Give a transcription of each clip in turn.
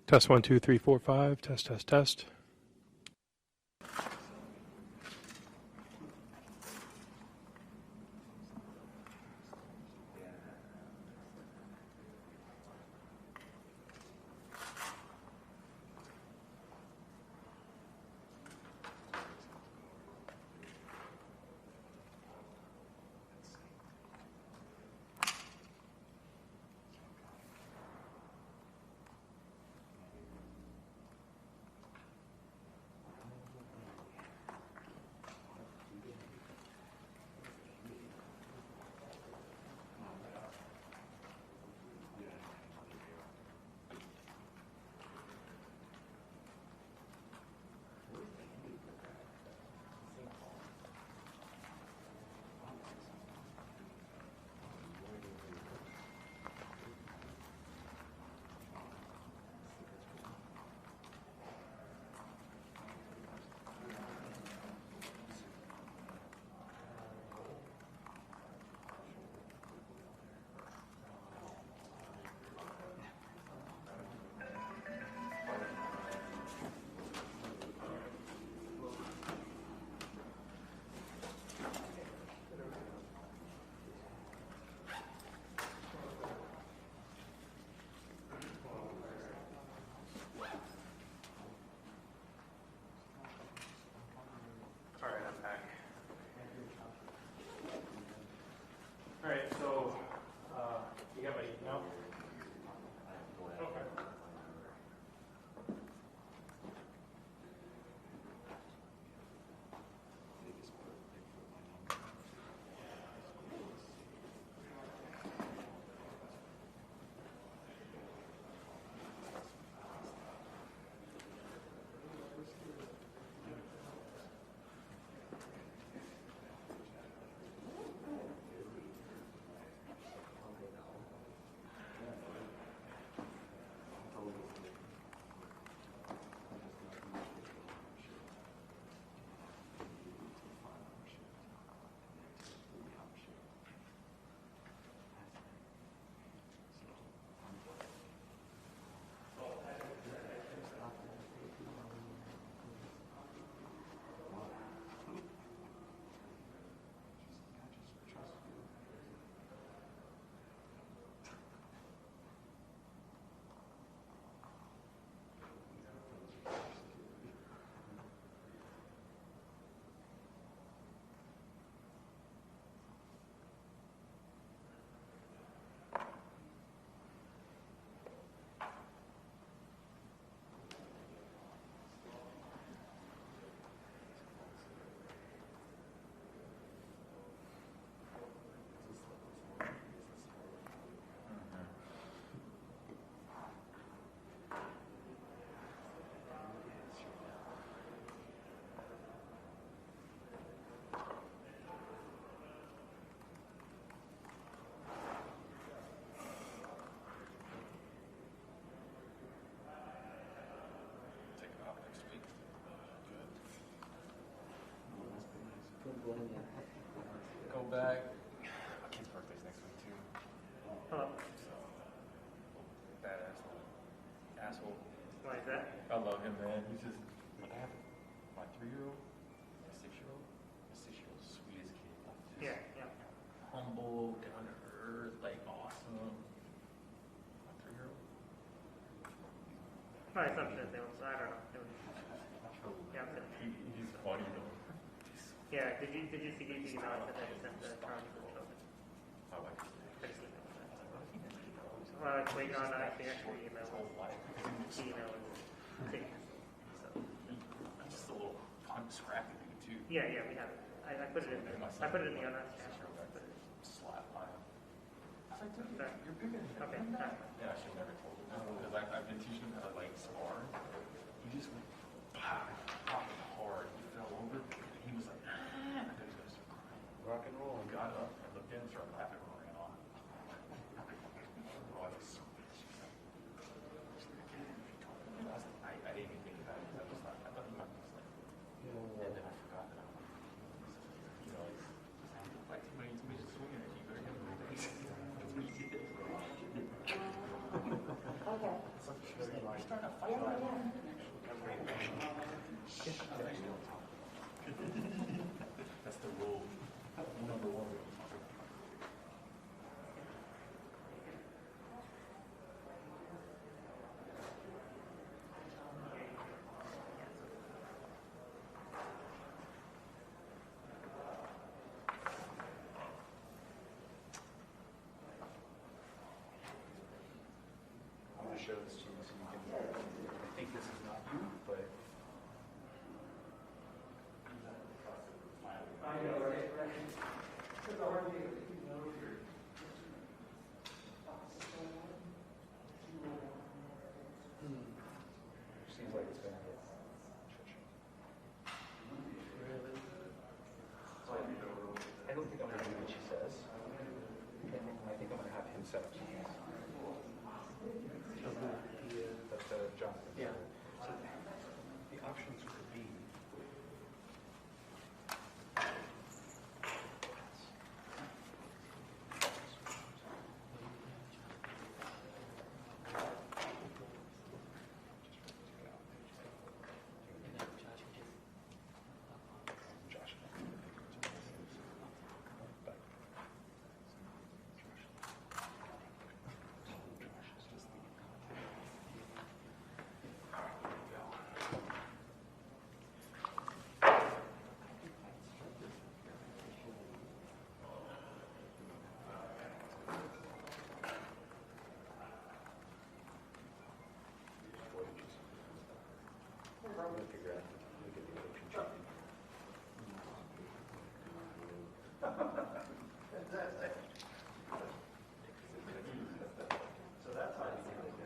Test 1, 2, 3, 4, 5. Test, test, test. All right, so you got my email? Okay. Go back. My kid's birthday's next week too. Hello. So, bad asshole. Why is that? I love him, man. He's just. But I have my 3-year-old, my 6-year-old. My 6-year-old's sweetest kid. Like, Yeah. Humble, down to earth, like awesome. My 3-year-old. Probably something that they was, I don't know. Yeah, He's funny though. Yeah, did you see the email that I sent to Charlie for the children? My wife. Well, I was waiting on the actual email. The email was taken. So. I'm just a little scrappy dude too. Yeah, we have it. I put it in there. I put it in the honor. Slap by him. I was like, dude, Sorry. you're bigger than Okay. him. Yeah, I should have never told him that because I've been teaching him how to like spar. He just went pop hard. He fell over. And he was like, I thought he was gonna start crying. Rock and roll. He got up and looked in and started laughing and ran off. Oh, I was so pissed. I didn't even think about it. I thought he might be like, and then I forgot that I was, you know, like somebody's swinging at you, you better get him. That's what he did. Okay. It's like, trying to fight about it. That's the rule. Number one. I'm going to show this to you so you can. I think this is not you, but. I know, right? Because I want to Seems like it's been a hit. I don't think I'm going to do what she says. I think I'm going to have him set up something. That's Jonathan. Yeah. So the options could be. I'm going to figure out we get the other contribute. Fantastic. So that's how you do it.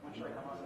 When should I come on?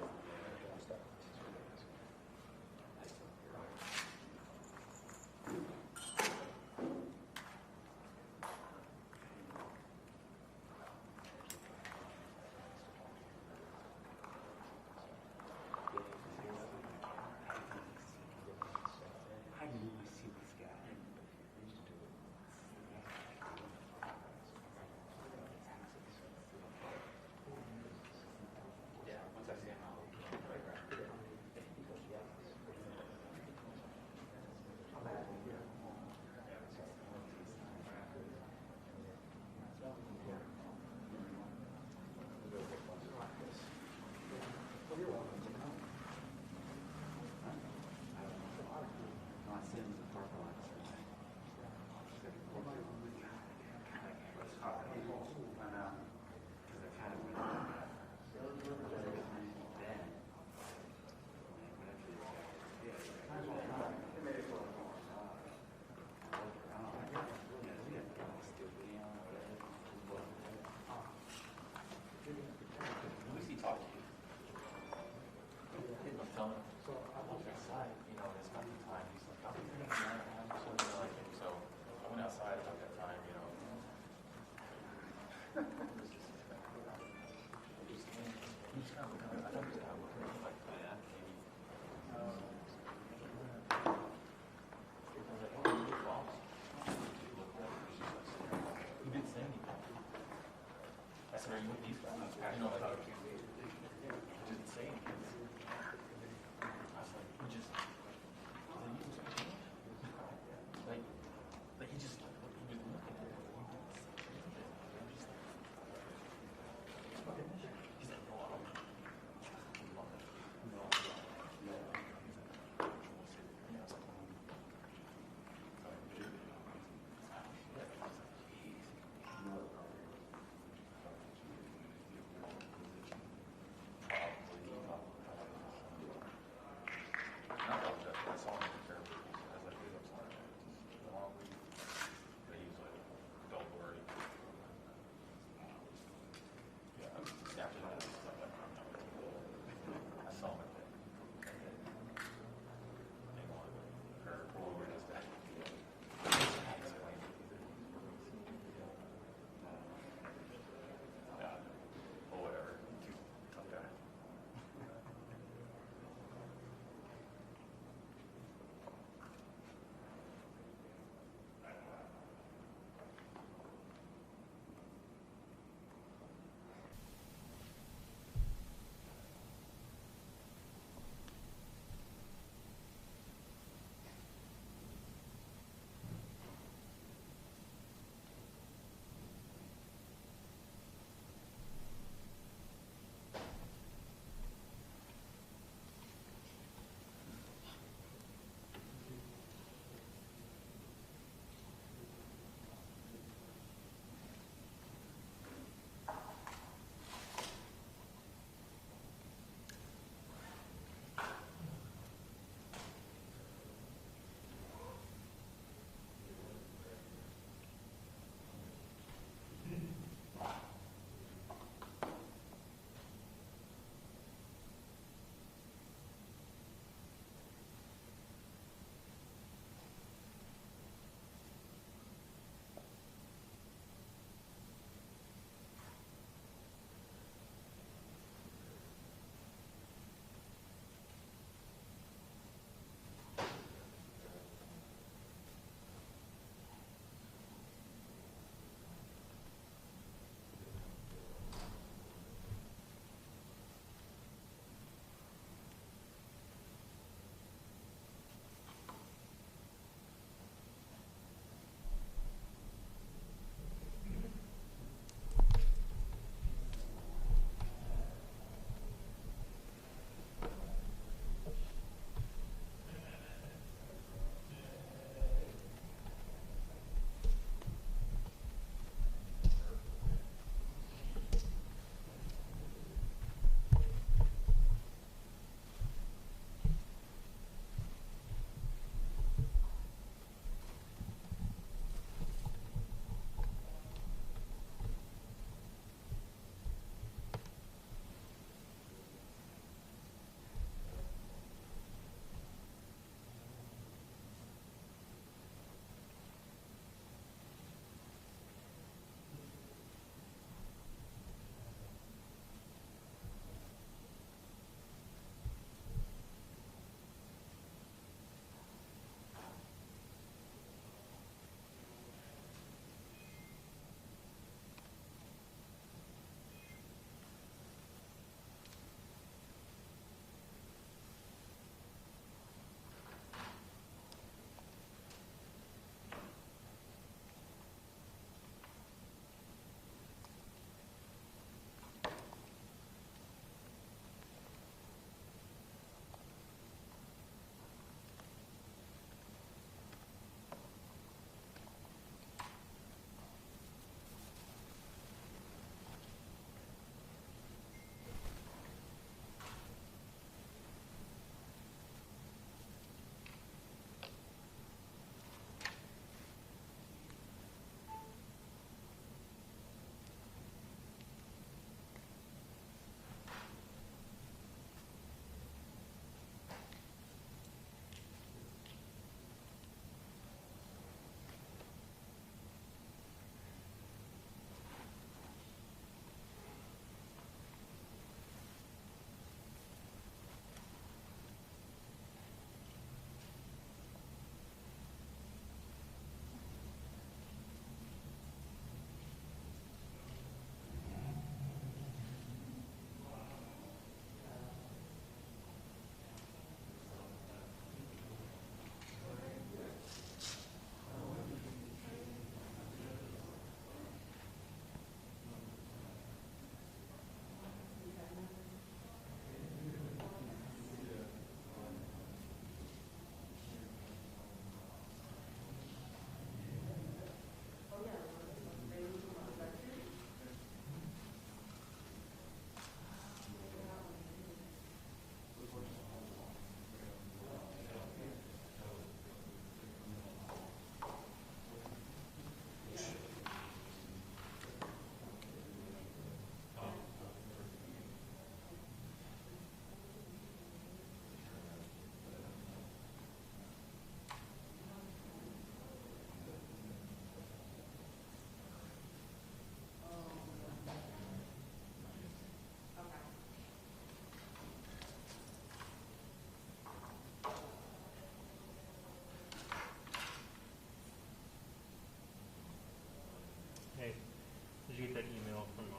Did you get that email from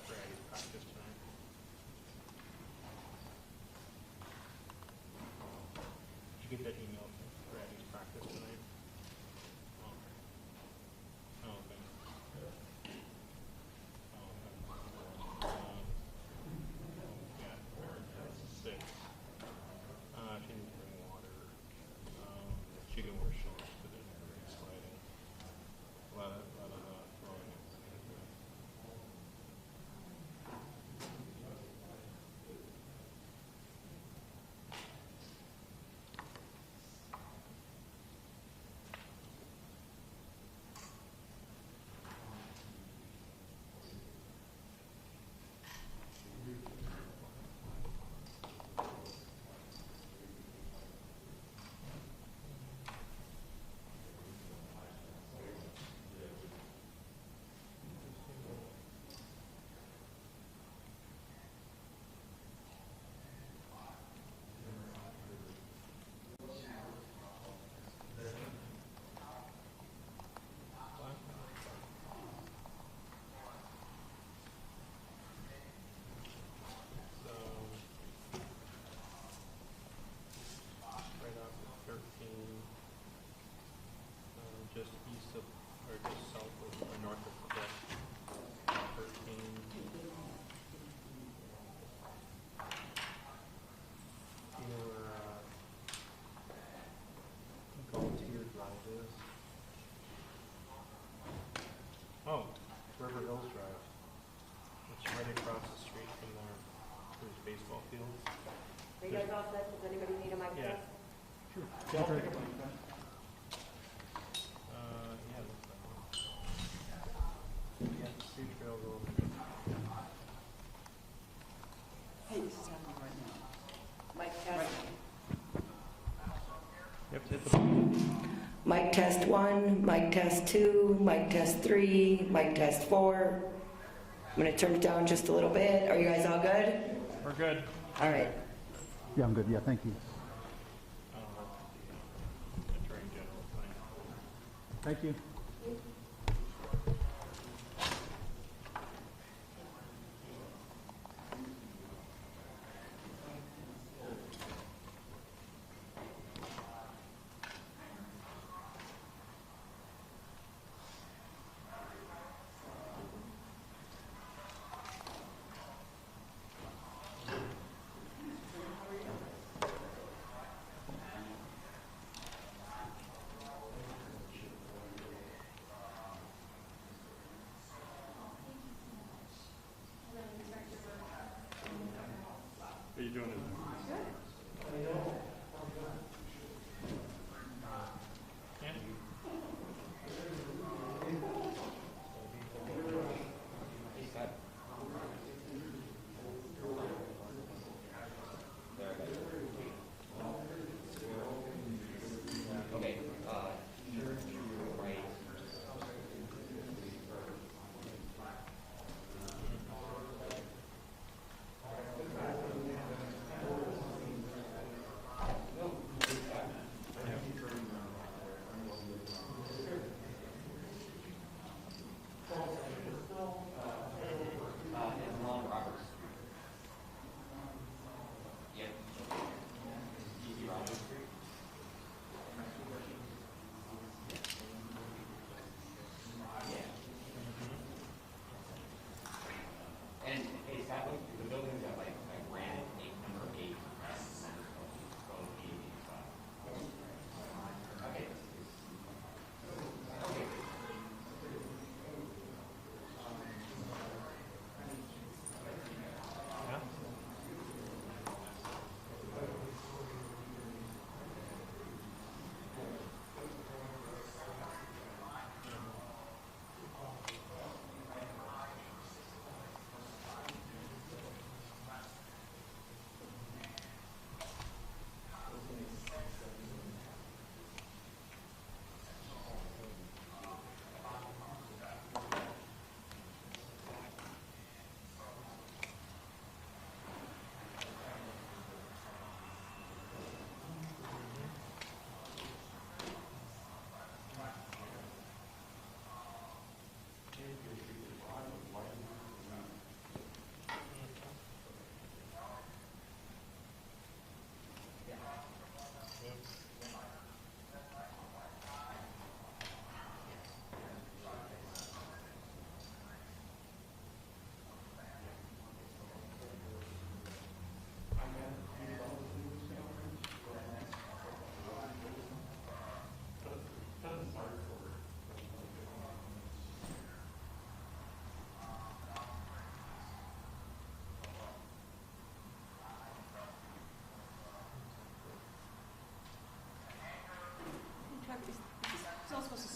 Friday's practice tonight? Did you get that email from Friday's practice tonight? Oh, okay. Oh, okay. Yeah, that's 6. She needs to bring water. She can wear shorts, but then it's sliding. A lot of throwing it. Right off of 13, just east of, or just south of, or north of Cliff, 13. You know where Volunteer Drive is? Oh, River Hills Drive. It's right across the street from there. There's baseball fields. Are you guys all set? Does anybody need a mic Yeah. test? Yeah, looks like one. Yeah, Sioux Trail Road. Hey, this is happening right now. Mic test. Yep, hit the button. Mic test 1, mic test 2, mic test 3, mic test 4. I'm going to turn it down just a little bit. Are you guys all good? We're good. All right. Yeah, I'm good. Yeah, thank you. Attorney General thing. Thank you.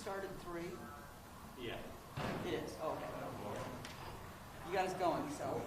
start at 3? Yeah. It is, okay. You got us going, so.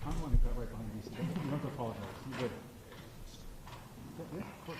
I'm going to go right behind you. You don't have to apologize. You're good. Yeah, of course.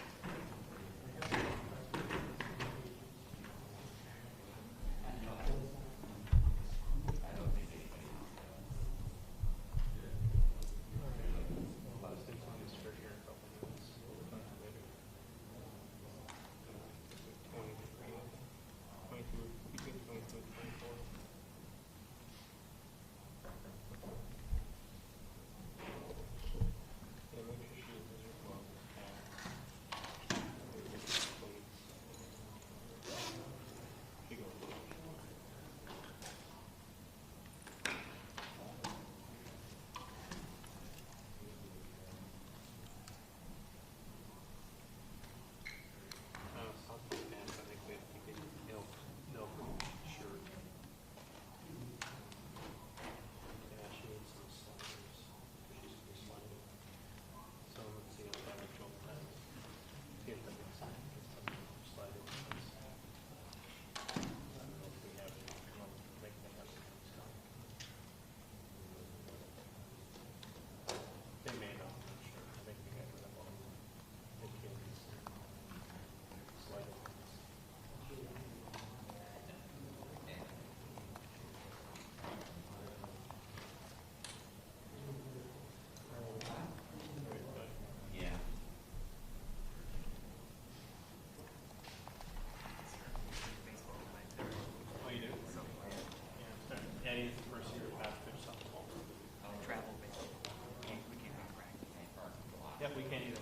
Yep, we can't either.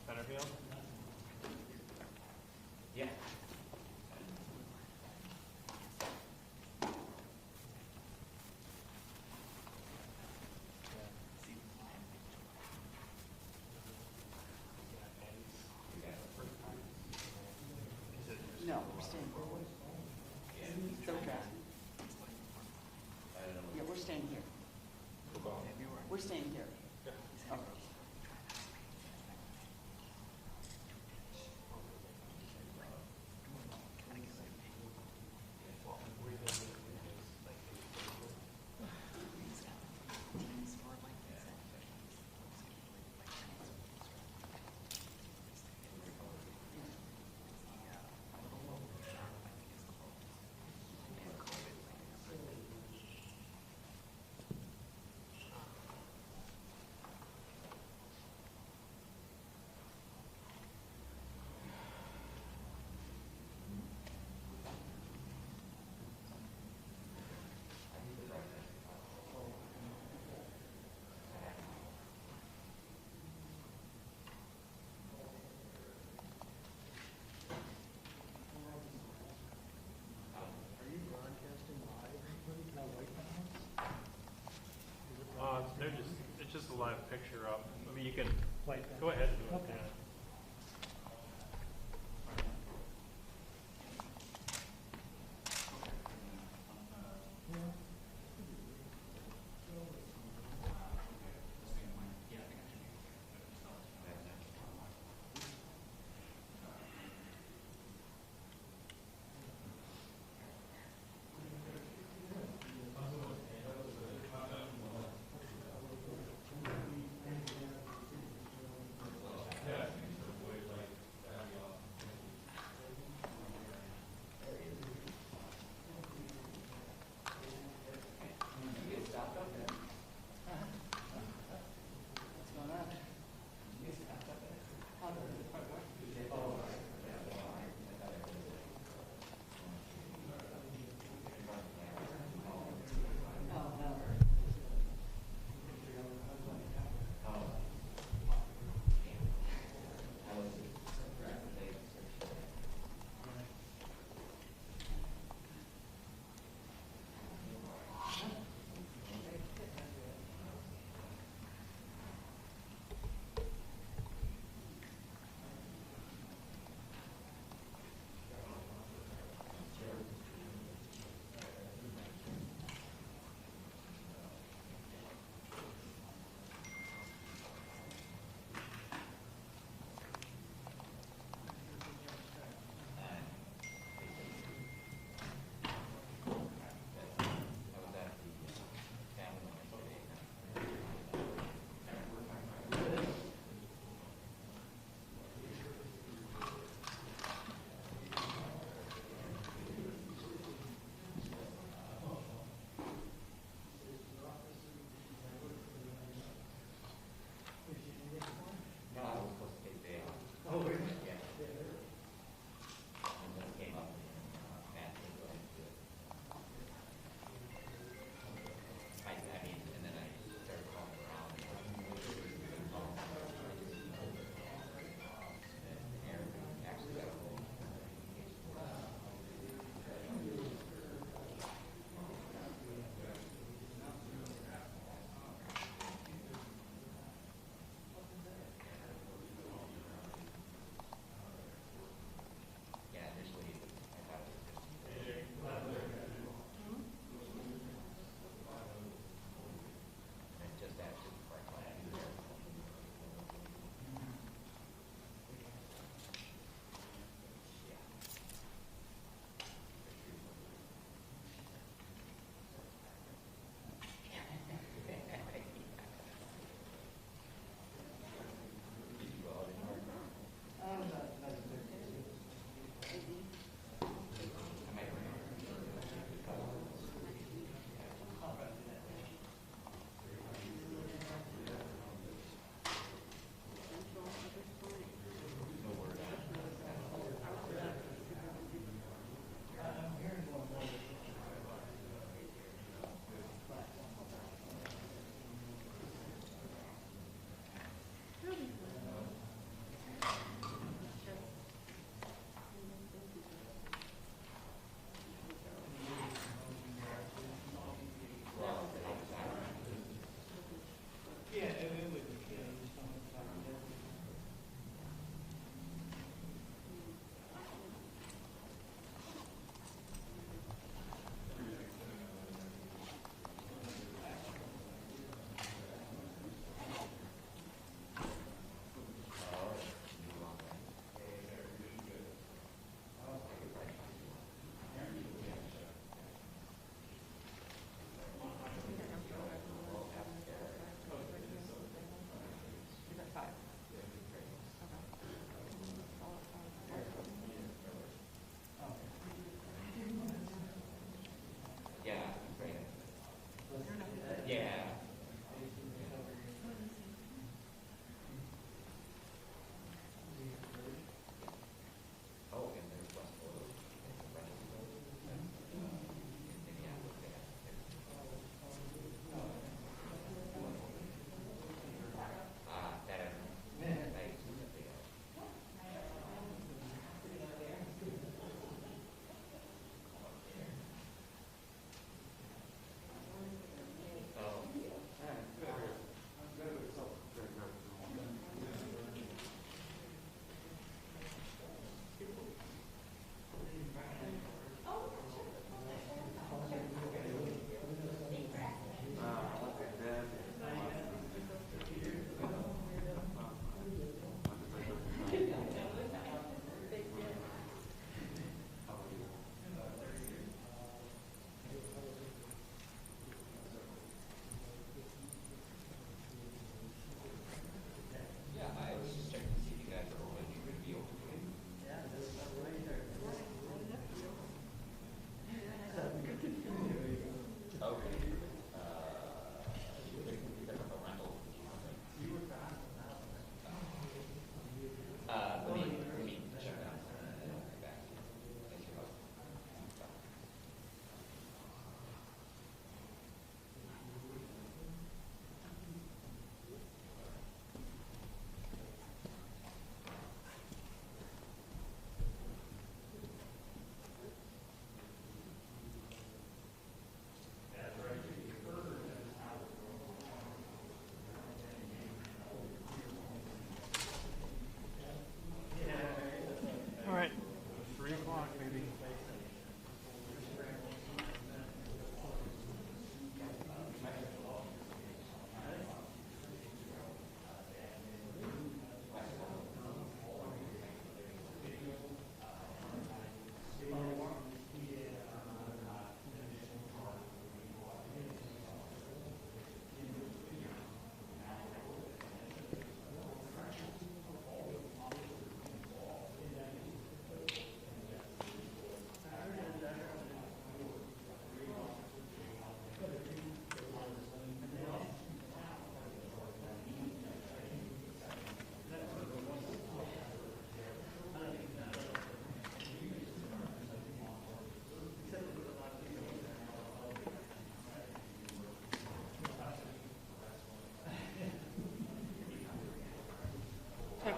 Centerfield? Yeah. No, we're staying. Third draft. Yeah, we're staying here. We're staying here. Okay. live picture up. I mean, you can, go ahead and do it. Okay. Yeah. Yeah.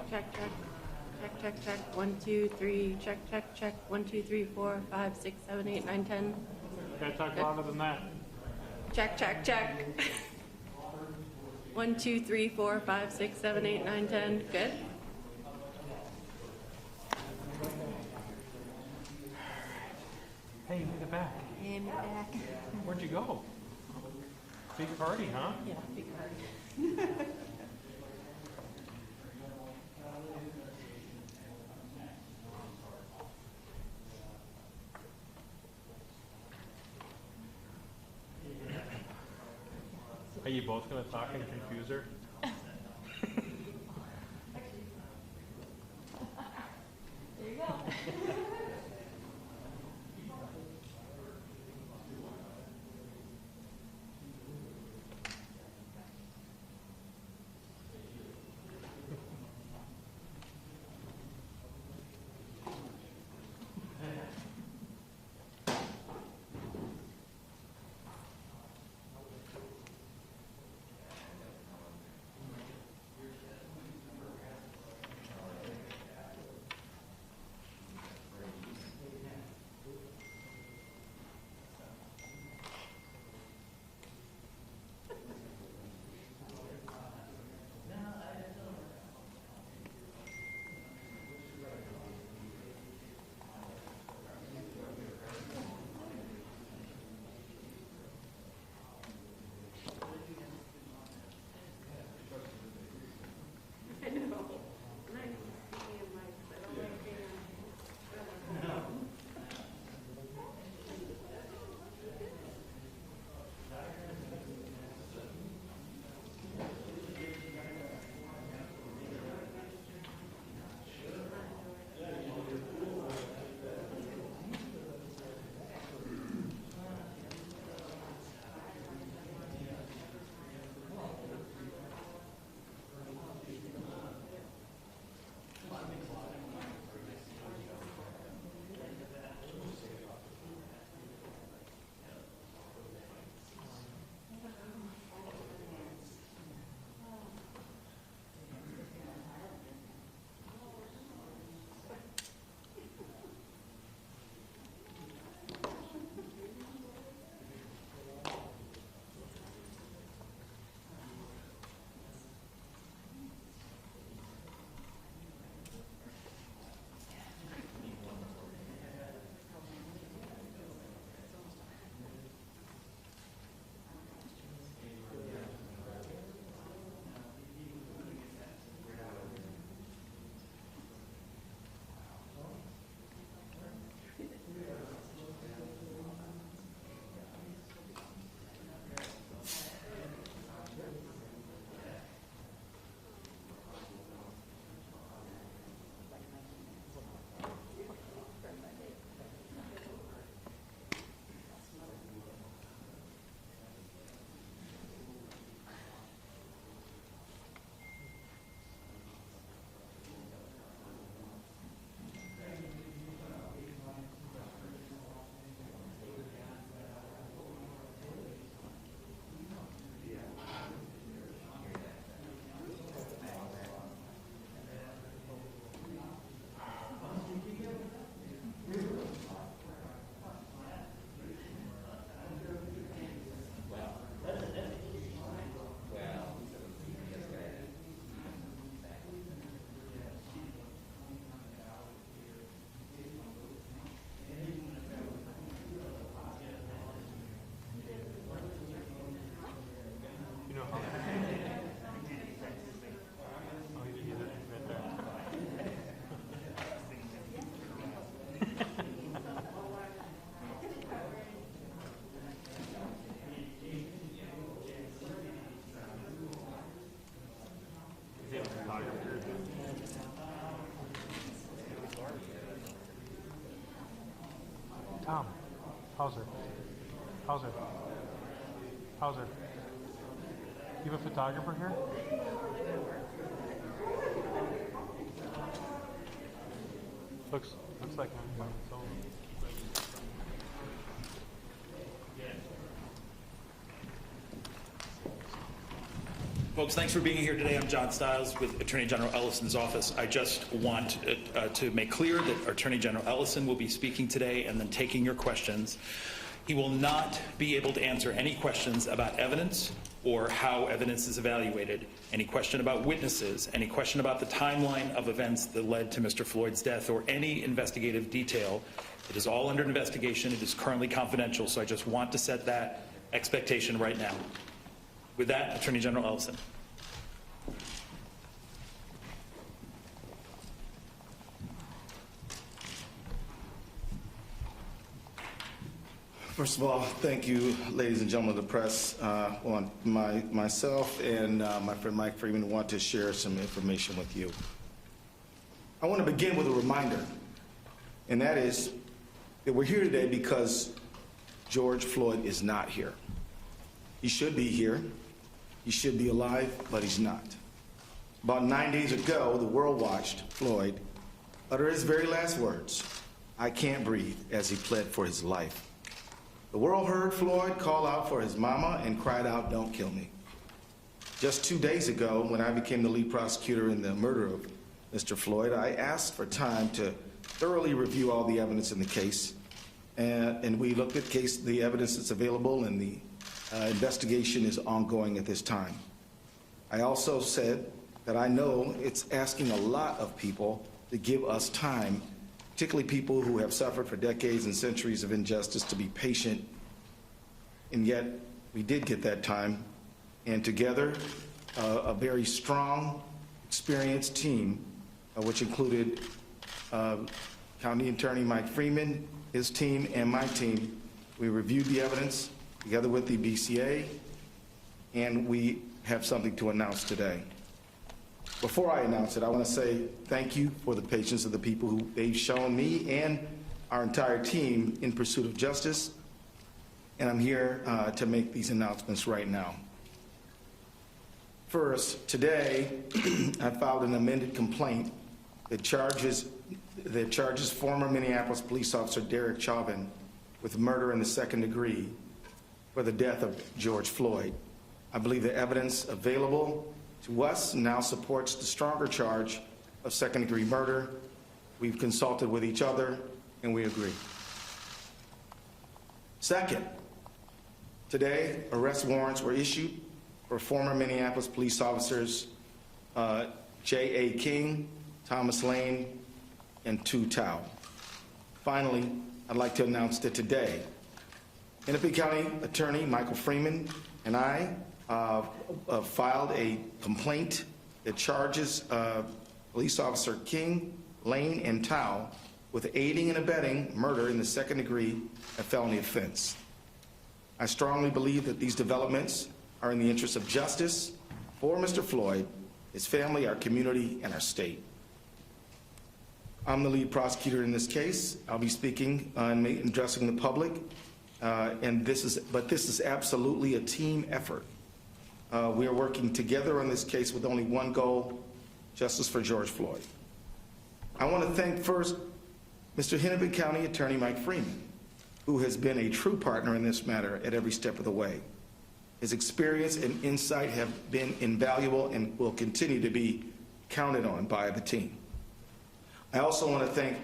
check, check. Check, check, check. 1, 2, 3. Check, check, check. 1, 2, 3, 4, 5, 6, 7, 8, 9, 10. Gotta talk louder than that. Check, check, check. 1, 2, 3, 4, 5, 6, 7, 8, 9, 10. Good. Hey, you made it back. And back. Where'd you go? Big party, huh? Yeah, big card. Are you both gonna talk and confuse her? There you go. Tom, Hauser, Hauser, Hauser. You have a photographer here? Looks like I'm on its own. Folks, thanks for being here today. I'm John Stiles with Attorney General Ellison's office. I just want to make clear that Attorney General Ellison will be speaking today and then taking your questions. He will not be able to answer any questions about evidence or how evidence is evaluated, any question about witnesses, any question about the timeline of events that led to Mr. Floyd's death, or any investigative detail. It is all under investigation. It is currently confidential, so I just want to set that expectation right now. With that, Attorney General Ellison. First of all, thank you, ladies and gentlemen of the press. Myself and my friend Mike Freeman want to share some information with you. I want to begin with a reminder, and that is that we're here today because George Floyd is not here. He should be here. He should be alive, but he's not. About 9 days ago, the world watched Floyd utter his very last words, "I can't breathe," as he pled for his life. The world heard Floyd call out for his mama and cried out, "Don't kill me." Just 2 days ago, when I became the lead prosecutor in the murder of Mr. Floyd, I asked for time to thoroughly review all the evidence in the case. And we looked at the evidence that's available, and the investigation is ongoing at this time. I also said that I know it's asking a lot of people to give us time, particularly people who have suffered for decades and centuries of injustice, to be patient. And yet, we did get that time. And together, a very strong, experienced team, which included County Attorney Mike Freeman, his team, and my team, we reviewed the evidence together with the BCA, and we have something to announce today. Before I announce it, I want to say thank you for the patience of the people who they've shown me and our entire team in pursuit of justice, and I'm here to make these announcements right now. First, today, I filed an amended complaint that charges former Minneapolis police officer Derek Chauvin with murder in the second degree for the death of George Floyd. I believe the evidence available to us now supports the stronger charge of second-degree murder. We've consulted with each other, and we agree. Second, today, arrest warrants were issued for former Minneapolis police officers J.A. King, Thomas Lane, and Tu Tao. Finally, I'd like to announce that today, Hennepin County Attorney Michael Freeman and I filed a complaint that charges police officer King, Lane, and Tao with aiding and abetting murder in the second degree, a felony offense. I strongly believe that these developments are in the interest of justice for Mr. Floyd, his family, our community, and our state. I'm the lead prosecutor in this case. I'll be speaking and addressing the public, but this is absolutely a team effort. We are working together on this case with only one goal: justice for George Floyd. I want to thank first Mr. Hennepin County Attorney Mike Freeman, who has been a true partner in this matter at every step of the way. His experience and insight have been invaluable and will continue to be counted on by the team. I also want to thank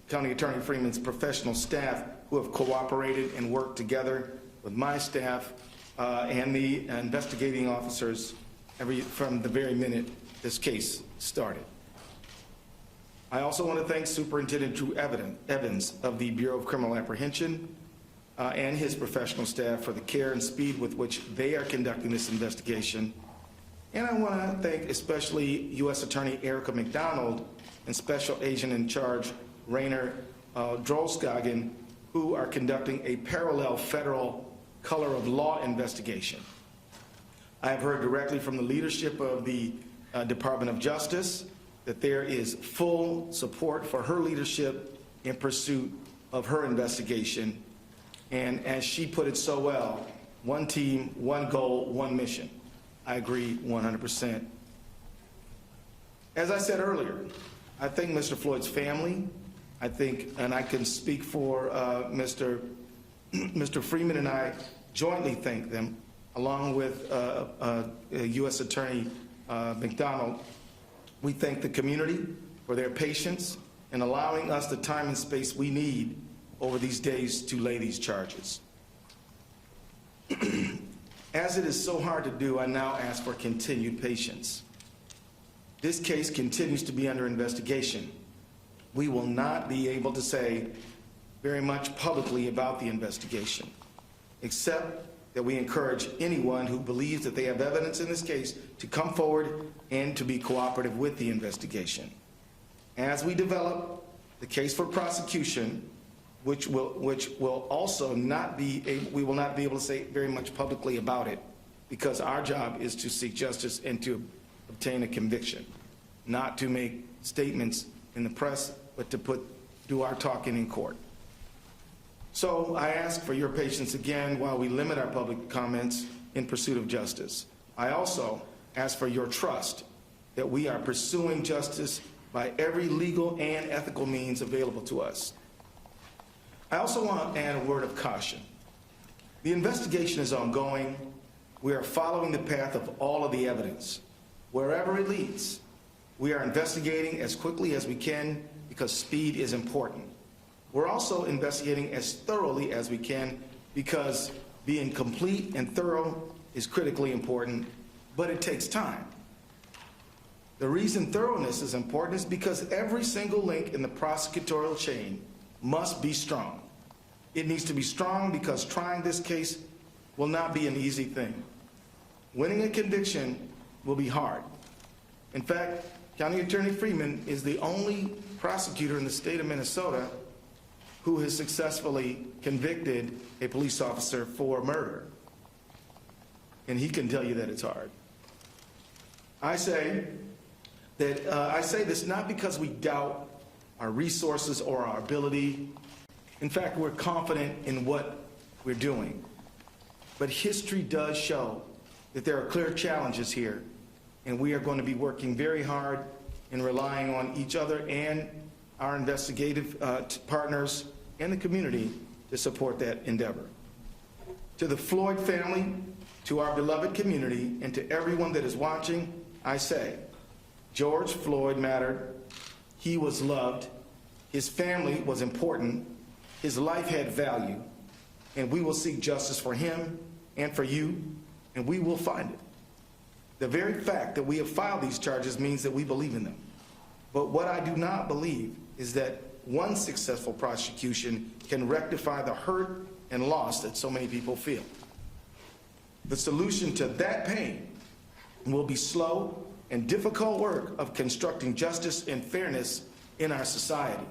County Attorney Freeman's professional staff who have cooperated and worked together with my staff and the investigating officers from the very minute this case started. I also want to thank Superintendent Drew Evans of the Bureau of Criminal Apprehension and his professional staff for the care and speed with which they are conducting this investigation. And I want to thank especially U.S. Attorney Erica McDonald and Special Agent in Charge Rainer Drolskagen, who are conducting a parallel federal color of law investigation. I have heard directly from the leadership of the Department of Justice that there is full support for her leadership in pursuit of her investigation. And as she put it so well, one team, one goal, one mission. I agree 100%. As I said earlier, I thank Mr. Floyd's family. I think, and I can speak for Mr. Freeman and I jointly thank them, along with U.S. Attorney McDonald, we thank the community for their patience in allowing us the time and space we need over these days to lay these charges. As it is so hard to do, I now ask for continued patience. This case continues to be under investigation. We will not be able to say very much publicly about the investigation, except that we encourage anyone who believes that they have evidence in this case to come forward and to be cooperative with the investigation. As we develop the case for prosecution, which will also not be able, we will not be able to say very much publicly about it, because our job is to seek justice and to obtain a conviction, not to make statements in the press, but to do our talking in court. So I ask for your patience again while we limit our public comments in pursuit of justice. I also ask for your trust that we are pursuing justice by every legal and ethical means available to us. I also want to add a word of caution. The investigation is ongoing. We are following the path of all of the evidence. Wherever it leads, we are investigating as quickly as we can because speed is important. We're also investigating as thoroughly as we can because being complete and thorough is critically important, but it takes time. The reason thoroughness is important is because every single link in the prosecutorial chain must be strong. It needs to be strong because trying this case will not be an easy thing. Winning a conviction will be hard. In fact, County Attorney Freeman is the only prosecutor in the state of Minnesota who has successfully convicted a police officer for murder. And he can tell you that it's hard. I say this not because we doubt our resources or our ability. In fact, we're confident in what we're doing. But history does show that there are clear challenges here, and we are going to be working very hard in relying on each other and our investigative partners and the community to support that endeavor. To the Floyd family, to our beloved community, and to everyone that is watching, I say, George Floyd mattered. He was loved. His family was important. His life had value. And we will seek justice for him and for you, and we will find it. The very fact that we have filed these charges means that we believe in them. But what I do not believe is that one successful prosecution can rectify the hurt and loss that so many people feel. The solution to that pain will be slow and difficult work of constructing justice and fairness in our society.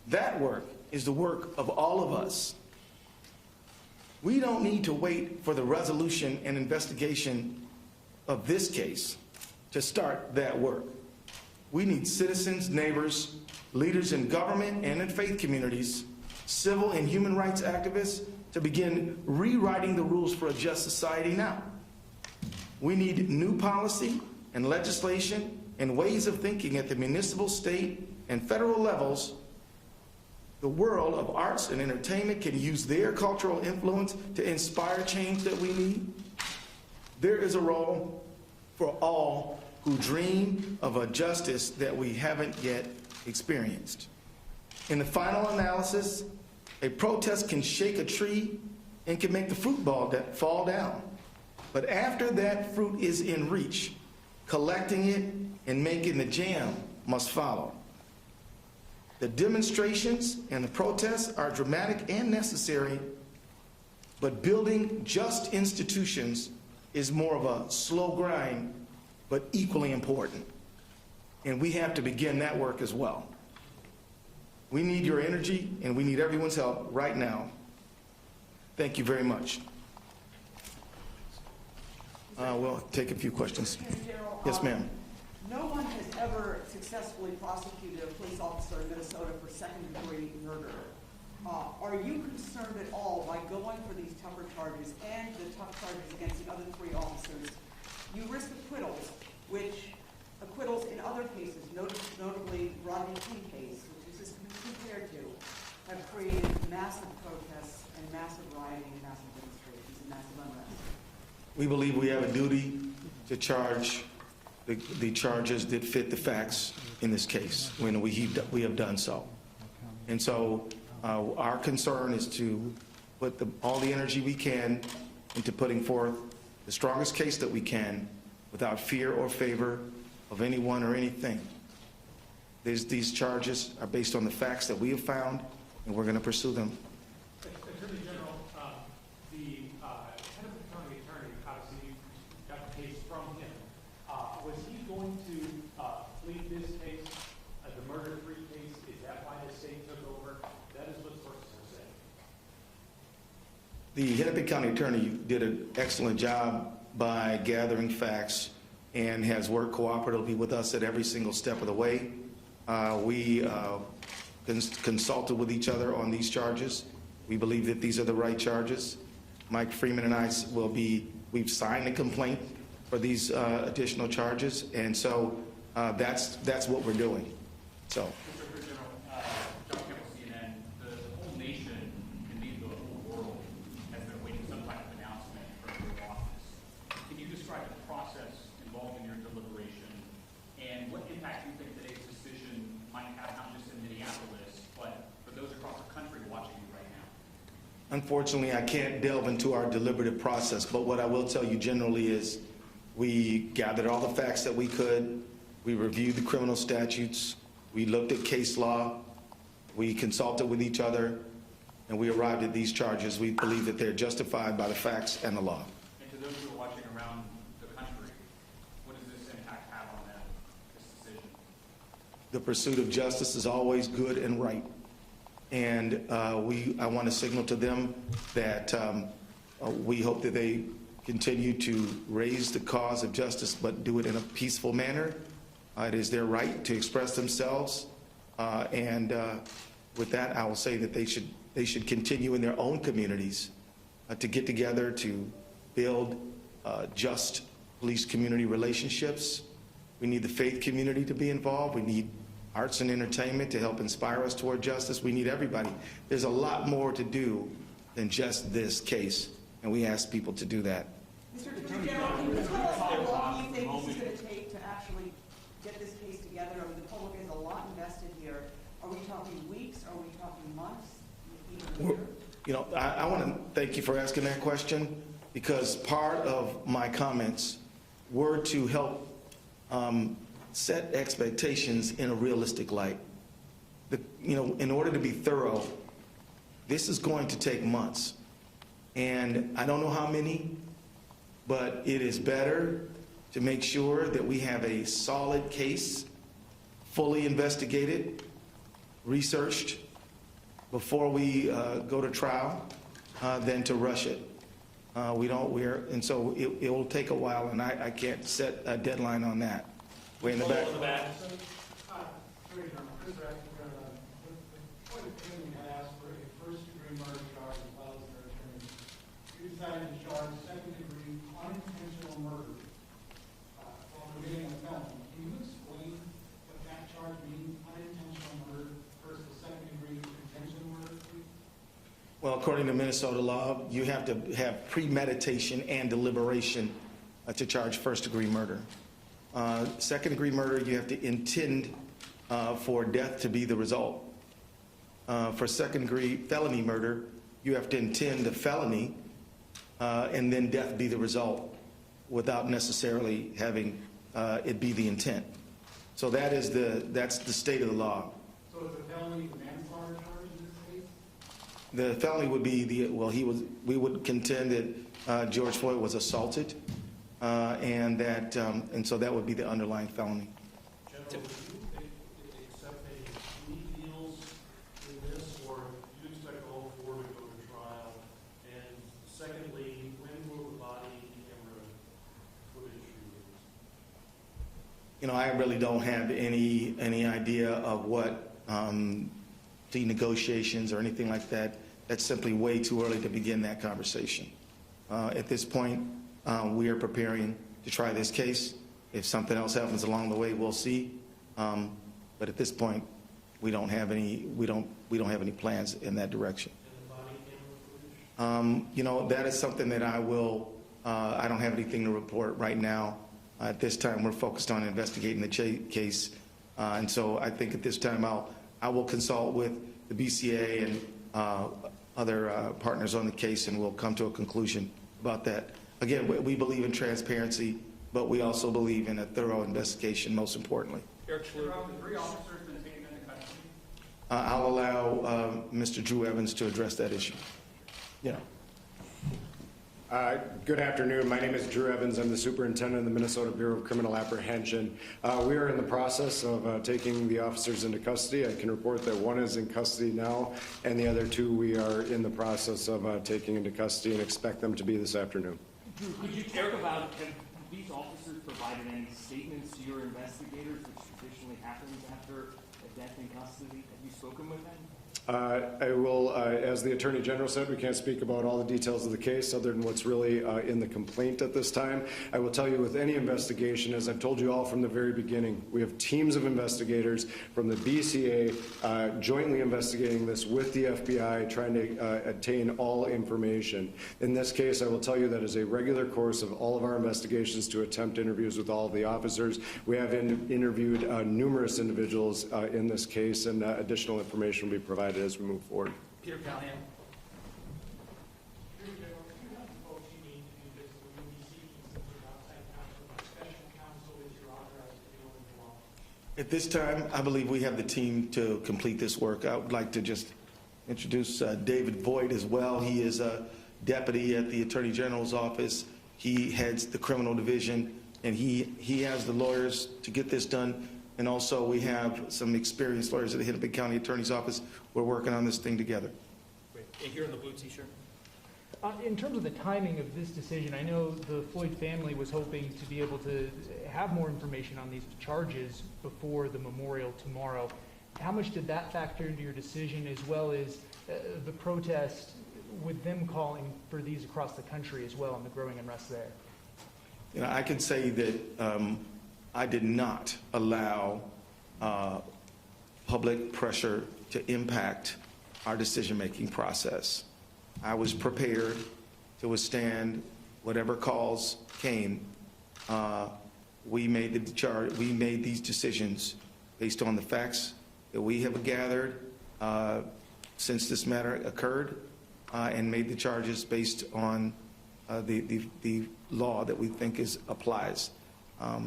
That work is the work of all of us. We don't need to wait for the resolution and investigation of this case to start that work. We need citizens, neighbors, leaders in government and in faith communities, civil and human rights activists to begin rewriting the rules for a just society now. We need new policy and legislation and ways of thinking at the municipal, state, and federal levels. The world of arts and entertainment can use their cultural influence to inspire change that we need. There is a role for all who dream of a justice that we haven't yet experienced. In the final analysis, a protest can shake a tree and can make the fruit ball fall down. But after that fruit is in reach, collecting it and making the jam must follow. The demonstrations and the protests are dramatic and necessary, but building just institutions is more of a slow grind, but equally important. And we have to begin that work as well. We need your energy and we need everyone's help right now. Thank you very much. We'll take a few questions. Yes, ma'am. No one has ever successfully prosecuted a police officer in Minnesota for second-degree murder. Are you concerned at all by going for these tougher charges and the tough charges against the other three officers? You risk acquittals, which acquittals in other cases, notably Rodney King case, which is compared to, have created massive protests and massive rioting and massive demonstrations and massive unrest. We believe we have a duty to charge the charges that fit the facts in this case when we have done so. And so our concern is to put all the energy we can into putting forth the strongest case that we can without fear or favor of anyone or anything. These charges are based on the facts that we have found, and we're going to pursue them. Attorney General, the head of the county attorney, obviously you got the case from him. Was he going to plead this case as a murder-free case? Is that why the state took over? That is what sources are saying. The Hennepin County Attorney did an excellent job by gathering facts and has worked cooperatively with us at every single step of the way. We consulted with each other on these charges. We believe that these are the right charges. Mike Freeman and I we've signed a complaint for these additional charges, and so that's what we're doing. So. Mr. General, John Campbell, CNN, the whole nation, indeed the whole world, has been awaiting some type of announcement from your office. Can you describe the process involved in your deliberation and what impact you think today's decision might have, not just in Minneapolis, but for those across the country watching you right now? Unfortunately, I can't delve into our deliberative process, but what I will tell you generally is we gathered all the facts that we could. We reviewed the criminal statutes. We looked at case law. We consulted with each other, and we arrived at these charges. We believe that they're justified by the facts and the law. And to those who are watching around the country, what does this impact have on them, this decision? The pursuit of justice is always good and right. And I want to signal to them that we hope that they continue to raise the cause of justice, but do it in a peaceful manner. It is their right to express themselves. With that, I will say that they should continue in their own communities to get together to build just police community relationships. We need the faith community to be involved. We need arts and entertainment to help inspire us toward justice. We need everybody. There's a lot more to do than just this case, and we ask people to do that. Mr. Attorney General, can you tell us how long you think this is going to take to actually get this case together? I mean, the public has a lot invested here. Are we talking weeks? Are we talking months? Even a year? You know, I want to thank you for asking that question, because part of my comments were to help set expectations in a realistic light. In order to be thorough, this is going to take months. And I don't know how many, but it is better to make sure that we have a solid case, fully investigated, researched before we go to trial, than to rush it. And so it will take a while, and I can't set a deadline on that. Way in the back. Attorney General, Chris Rackford, the Court of Appeal had asked for a first-degree murder charge as well as their attorney. You decided to charge second-degree unintentional murder while committing a felony. Can you explain what that charge means, unintentional murder versus second-degree intentional murder, please? Well, according to Minnesota law, you have to have premeditation and deliberation to charge first-degree murder. Second-degree murder, you have to intend for death to be the result. For second-degree felony murder, you have to intend the felony and then death be the result without necessarily having it be the intent. So that's the state of the law. So is the felony the manslaughter charge in this case? The felony would be we would contend that George Floyd was assaulted, and so that would be the underlying felony. General, would you accept any plea deals in this, or do you expect all four to go to trial? And secondly, when will the body camera footage be released? I really don't have any idea of what the negotiations or anything like that. That's simply way too early to begin that conversation. At this point, we are preparing to try this case. If something else happens along the way, we'll see. But at this point, we don't have any plans in that direction. And the body camera footage? That is something that I will I don't have anything to report right now. At this time, we're focused on investigating the case. And so I think at this time, I will consult with the BCA and other partners on the case, and we'll come to a conclusion about that. Again, we believe in transparency, but we also believe in a thorough investigation, most importantly. Derek Chauvin. The three officers been taken into custody? I'll allow Mr. Drew Evans to address that issue. Yeah. Good afternoon. My name is Drew Evans. I'm the superintendent of the Minnesota Bureau of Criminal Apprehension. We are in the process of taking the officers into custody. I can report that one is in custody now, and the other two we are in the process of taking into custody and expect them to be this afternoon. Drew, could you talk about, have these officers provided any statements to your investigators, which traditionally happens after a death in custody? Have you spoken with them? I will, as the Attorney General said, we can't speak about all the details of the case other than what's really in the complaint at this time. I will tell you with any investigation, as I've told you all from the very beginning, we have teams of investigators from the BCA jointly investigating this with the FBI, trying to obtain all information. In this case, I will tell you that is a regular course of all of our investigations to attempt interviews with all of the officers. We have interviewed numerous individuals in this case, and additional information will be provided as we move forward. Peter Callahan. Attorney General, do you have the folks you need to do this? Will you be seeking some outside counsel, like special counsel, is your authorized to deal with the law? At this time, I believe we have the team to complete this work. I would like to just introduce David Voigt as well. He is a deputy at the Attorney General's office. He heads the criminal division, and he has the lawyers to get this done. And also, we have some experienced lawyers at the Hennepin County Attorney's Office. We're working on this thing together. Great. And here in the blue t-shirt. In terms of the timing of this decision, I know the Floyd family was hoping to be able to have more information on these charges before the memorial tomorrow. How much did that factor into your decision, as well as the protest with them calling for these across the country as well and the growing unrest there? You know, I can say that I did not allow public pressure to impact our decision-making process. I was prepared to withstand whatever calls came. We made these decisions based on the facts that we have gathered since this matter occurred, and made the charges based on the law that we think applies.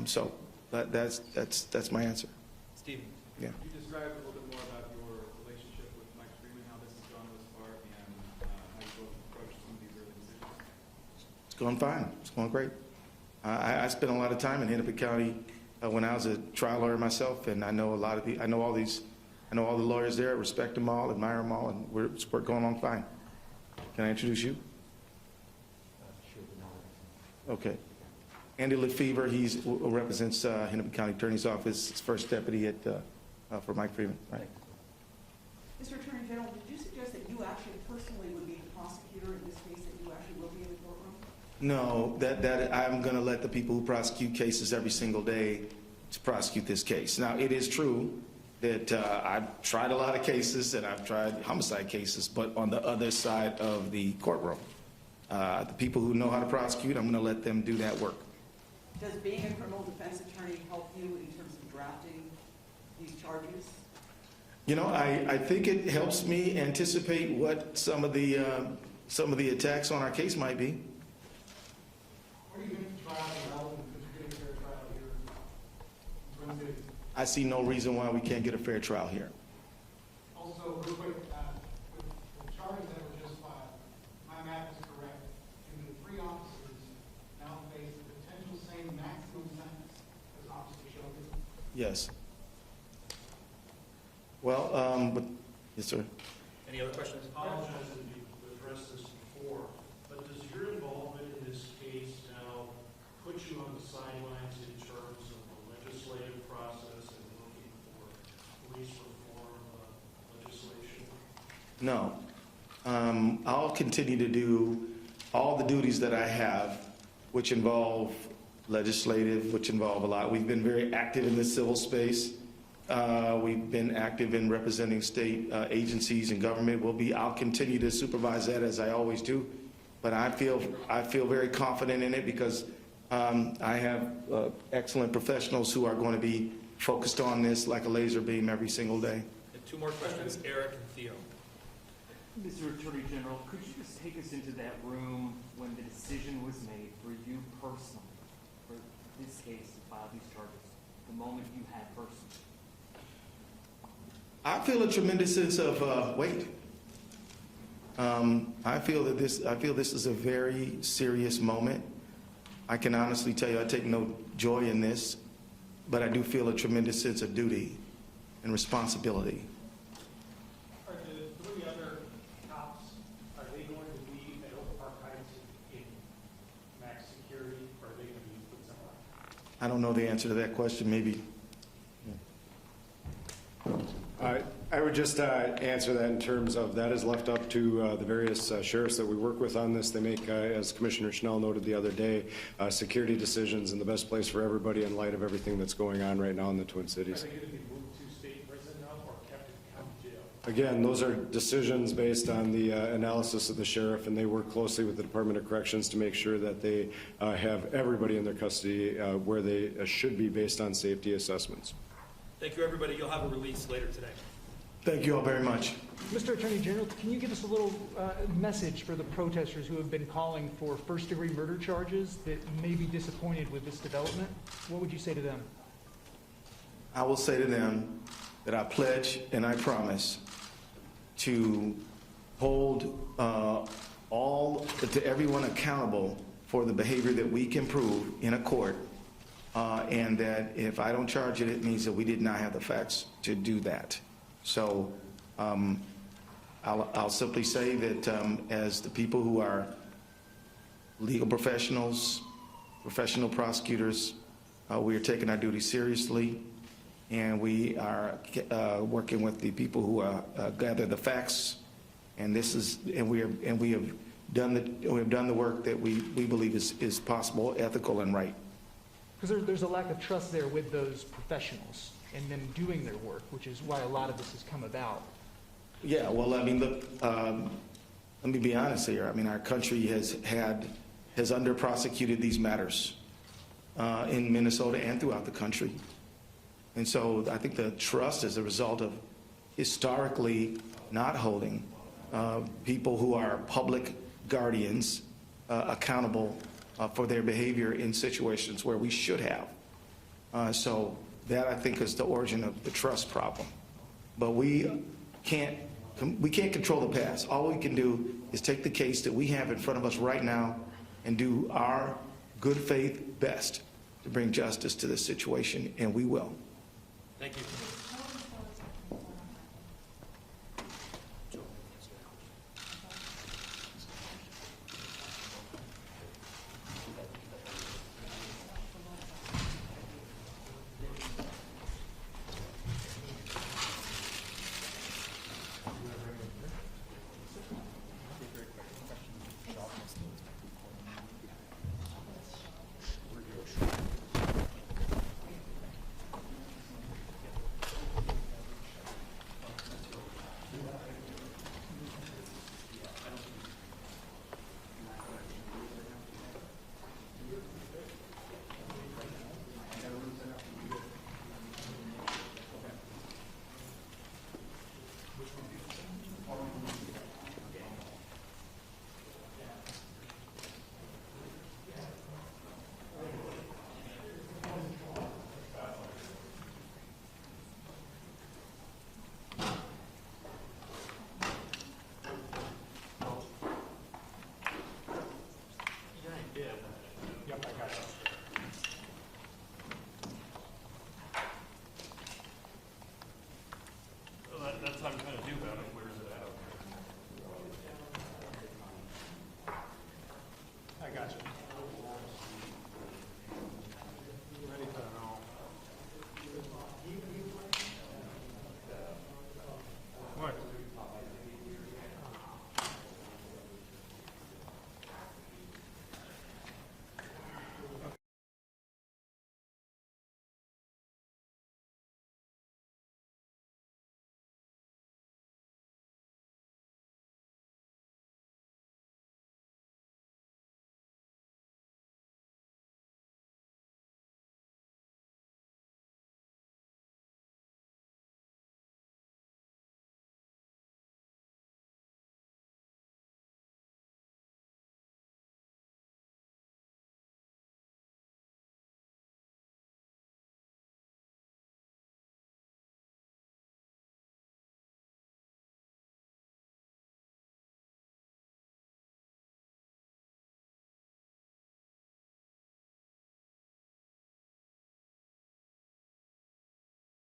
So. That's my answer. Stephen. Yeah. Could you describe a little bit more about your relationship with Mike Freeman, how this has gone thus far, and how you both approached some of these early decisions? It's going fine. It's going great. I spent a lot of time in Hennepin County when I was a trial lawyer myself, and I know I know all the lawyers there. I respect them all, admire them all, and we're going on fine. Can I introduce you? Okay. Andy Lefevre, he represents Hennepin County Attorney's Office, his first deputy for Mike Freeman. Right. Mr. Attorney General, did you suggest that you actually personally would be the prosecutor in this case, that you actually will be in the courtroom? No, that I'm going to let the people who prosecute cases every single day to prosecute this case. Now, it is true that I've tried a lot of cases, and I've tried homicide cases, but on the other side of the courtroom. The people who know how to prosecute, I'm going to let them do that work. Does being a criminal defense attorney help you in terms of drafting these charges? You know, I think it helps me anticipate what some of the attacks on our case might be. What do you think the trial is relevant to get a fair trial here? Wednesday. I see no reason why we can't get a fair trial here. Also, real quick, with the charges that were just filed, my math is correct. And the three officers now face the potential same maximum sentence as Officer Chauvin. Yes. Well, yes, sir. Any other questions? I apologize that you've addressed this before, but does your involvement in this case now put you on the sidelines in terms of the legislative process and looking for police reform legislation? No. I'll continue to do all the duties that I have, which involve legislative, which involve a lot. We've been very active in the civil space. We've been active in representing state agencies and government. I'll continue to supervise that as I always do, but I feel very confident in it because I have excellent professionals who are going to be focused on this like a laser beam every single day. And two more questions, Eric and Theo. Mr. Attorney General, could you just take us into that room when the decision was made for you personally, for this case to file these charges, the moment you had personally? I feel a tremendous sense of weight. I feel this is a very serious moment. I can honestly tell you I take no joy in this, but I do feel a tremendous sense of duty and responsibility. Are the three other cops, are they going to be at Oak Park Heights in max security, or are they going to be put somewhere? I don't know the answer to that question, maybe. I would just answer that in terms of that is left up to the various sheriffs that we work with on this. They make, as Commissioner Schnell noted the other day, security decisions in the best place for everybody in light of everything that's going on right now in the Twin Cities. Are they going to be moved to state prison now or kept in county jail? Again, those are decisions based on the analysis of the sheriff, and they work closely with the Department of Corrections to make sure that they have everybody in their custody where they should be based on safety assessments. Thank you, everybody. You'll have a release later today. Thank you all very much. Mr. Attorney General, can you give us a little message for the protesters who have been calling for first-degree murder charges that may be disappointed with this development? What would you say to them? I will say to them that I pledge and I promise to hold everyone accountable for the behavior that we can prove in a court, and that if I don't charge it, it means that we did not have the facts to do that. So I'll simply say that as the people who are legal professionals, professional prosecutors, we are taking our duty seriously, and we are working with the people who gather the facts, and we have done the work that we believe is possible, ethical, and right. Because there's a lack of trust there with those professionals and them doing their work, which is why a lot of this has come about. Yeah, well, I mean, look, let me be honest here. I mean, our country has under-prosecuted these matters in Minnesota and throughout the country. And so I think the trust is a result of historically not holding people who are public guardians accountable for their behavior in situations where we should have. So that, I think, is the origin of the trust problem. But we can't control the past. All we can do is take the case that we have in front of us right now and do our good faith best to bring justice to this situation, and we will. Thank you. That's